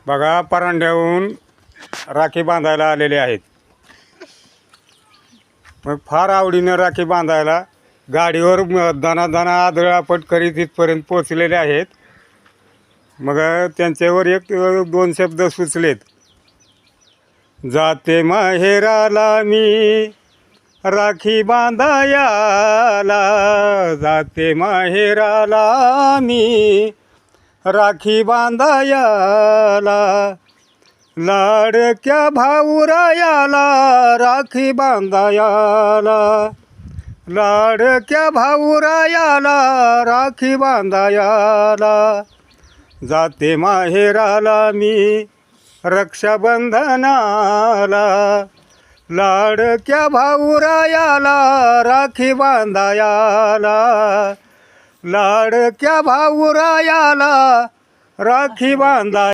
बघा परांड्याहून राखी बांधायला आलेले आहेत. मग फार आवडीनं राखी बांधायला गाडीवर दणादणा आदळआपट करीत इथपर्यंत पोचलेले आहेत. मग त्यांच्यावर एक दोन शब्द सुचलेत. जाते माहेराला मी राखी बांधायाला, जाते माहेराला मी राखी बांधायाला, लाडक्या भाऊरायाला राखी बांधायाला, लाडक्या भाऊरायाला राखी बांधायाला, जाते माहेराला मी रक्षाबंधनाला, लाडक्या भाऊरायाला राखी बांधायाला, लाडक्या भाऊरायाला राखी बांधा